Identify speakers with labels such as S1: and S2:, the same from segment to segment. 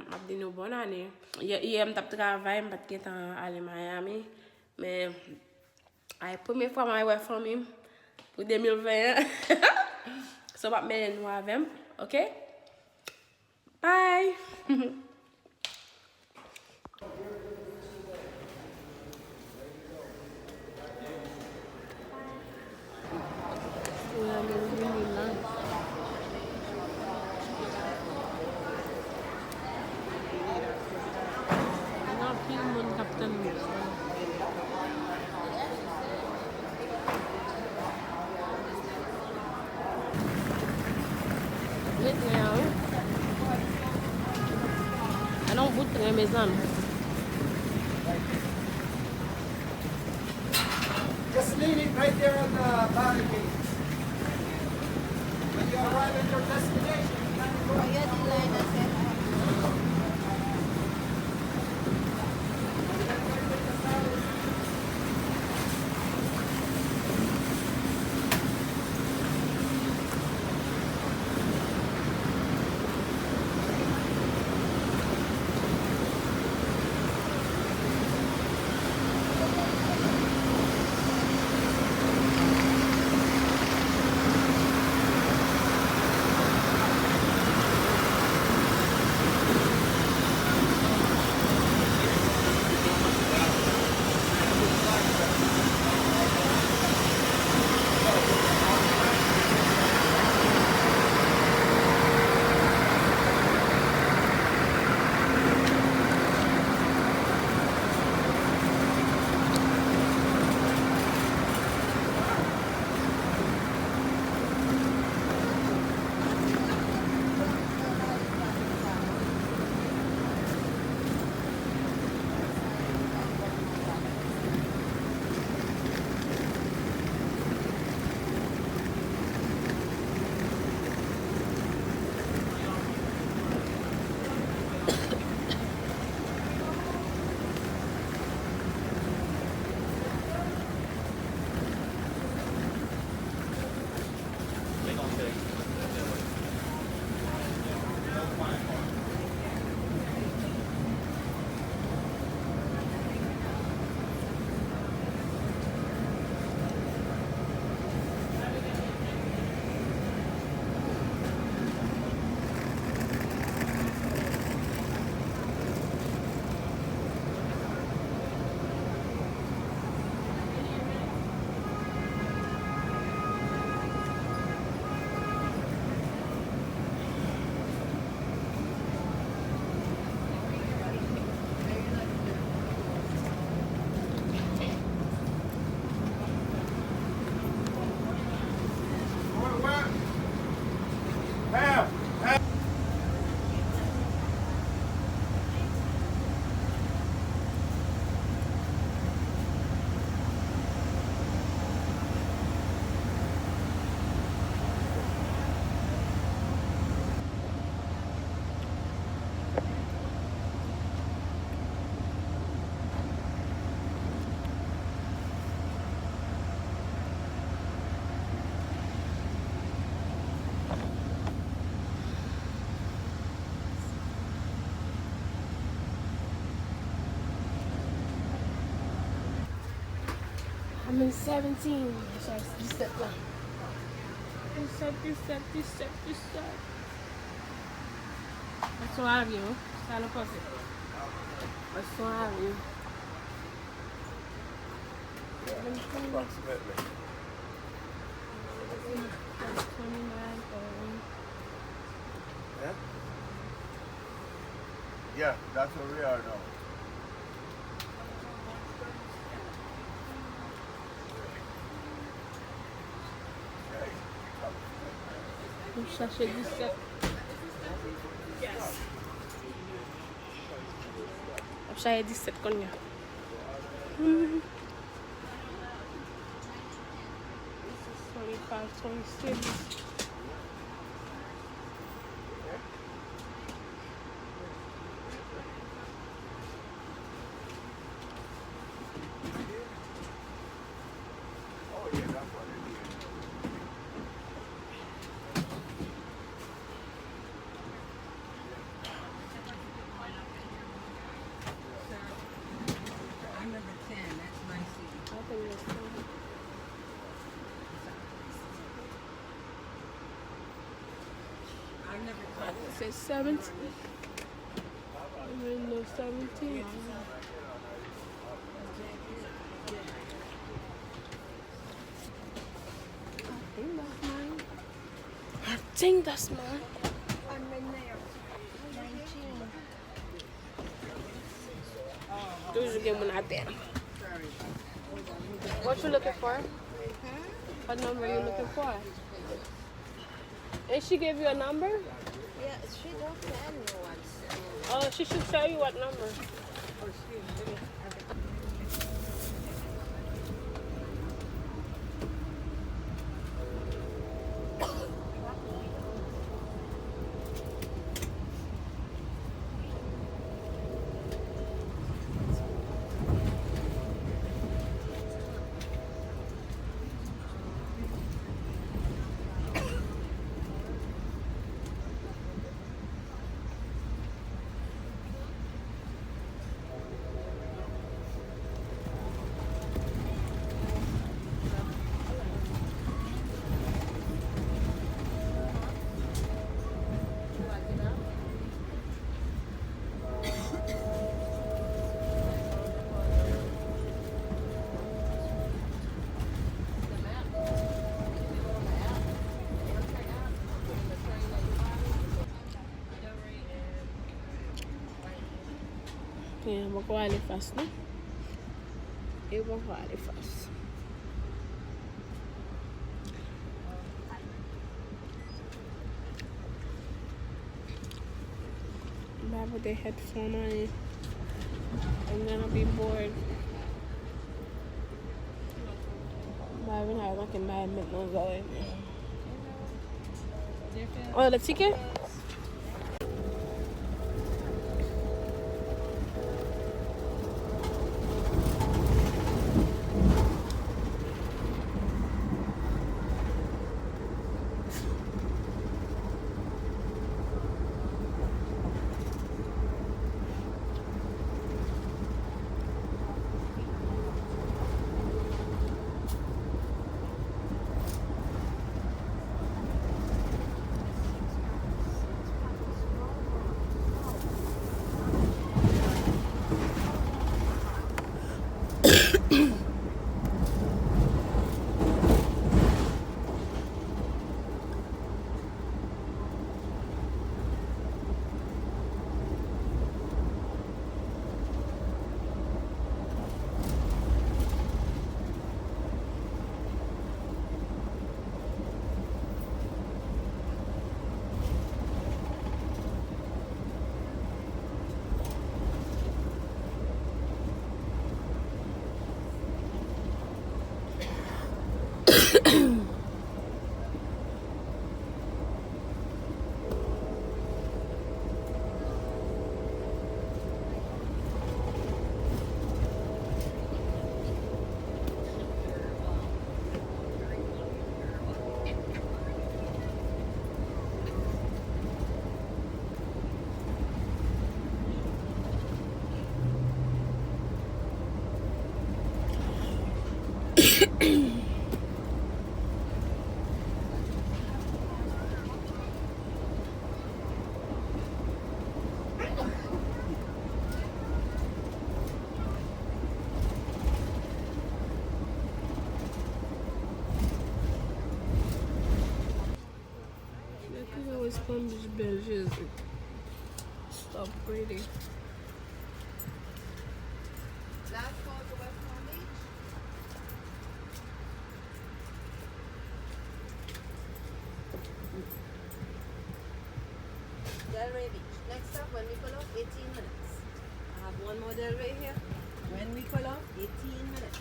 S1: m'a dit une bonne année. Hier, je travaillé, je suis allé à Miami. Mais la première fois que je suis famille pour 2021. So, je vais nous avec, ok? Bye! Anong boot nga mesan?
S2: Just leave it right there on the barricade. When you arrive at your destination,
S1: I'm in 17. So I step one. Reset. What's wrong with you? Stand up, pussy. What's wrong with you?
S2: approximately.
S1: 29.
S2: Yeah? Yeah, that's where we are now.
S1: Vou chercher 17. Vou chercher 17 kon nga. 25, 26. say 17. I mean, no 17. I think that's mine. Toujours get one out there. What you looking for? What number are you looking for? And she gave you a number?
S3: Yeah, she don't tell me what.
S1: Oh, she should tell you what number. Yeah, vou com ele fácil, né? Eu vou com ele fácil. But with the headphone on it, I'm gonna be bored. But even how I can buy McDonald's going. Oh, the ticket? Always Palm Beach Belgium. Stop breathing.
S3: Last call to West Palm Beach. Delray Beach. Next up, when we pull off, 18 minutes. I have one more Delray here. When we pull off, 18 minutes.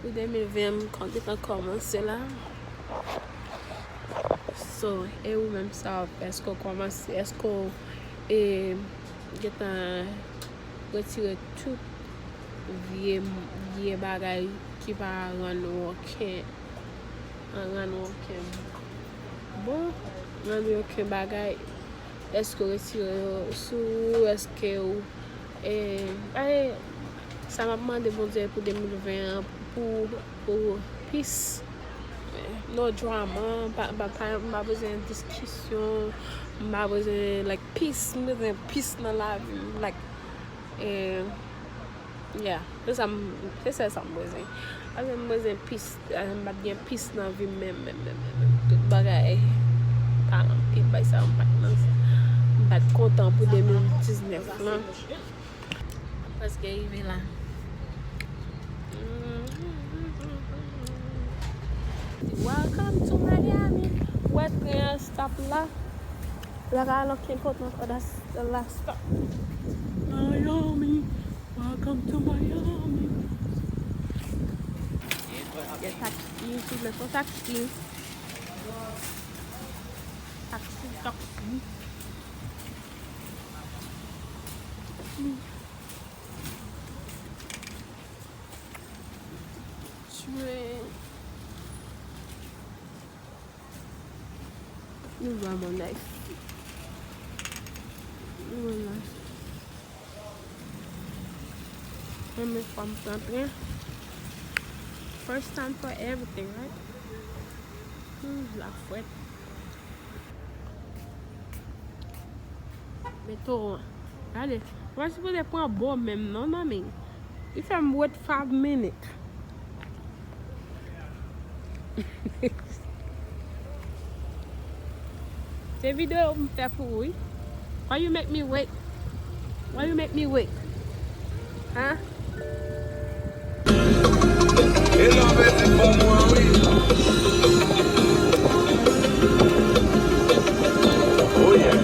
S1: O 2020 quand est commencé là. So, et ou même ça, est-ce qu'on commence, est-ce qu'on est retiré tout vieux bagay qui va rendre aucun bon, rendre aucun bagay. Est-ce qu'on retire sous, est-ce que ça m'a demandé bon Dieu pour 2020 pour peace No drama, pas besoin de discussion, pas besoin like peace, peace dans la vie, like yeah, c'est ça besoin. J'ai besoin peace, pas bien peace dans la vie même tout bagay. Pas pile bay ça pas content pour 2019 là. Parce que il est là. Welcome to Miami. What train stop là? Là, I look important. Oh, that's the last stop. Miami. Welcome to Miami. Il y a taxi, tu mets ton taxi. Taxi. It's vraiment nice. Really nice. Let me find something. First time for everything, right? La fouette. Mais toi, allez, moi je voulais prendre bon même, non, mamie? If I'm wait 5 minutes. C'est vidéo me fait pour oui. Why you make me wait? Why you make me wait? Huh?
S2: Oh yeah.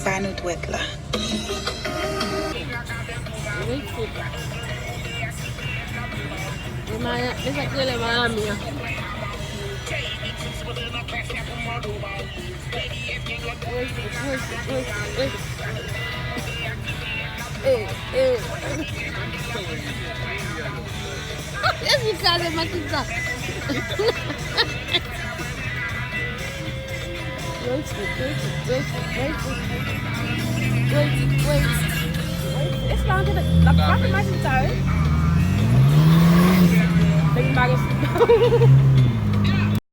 S4: Vanut Wetla.
S1: Esa aquí le va a mía. Es mi casa, Maquita. Wait. It's long to the front of my side. Big bag of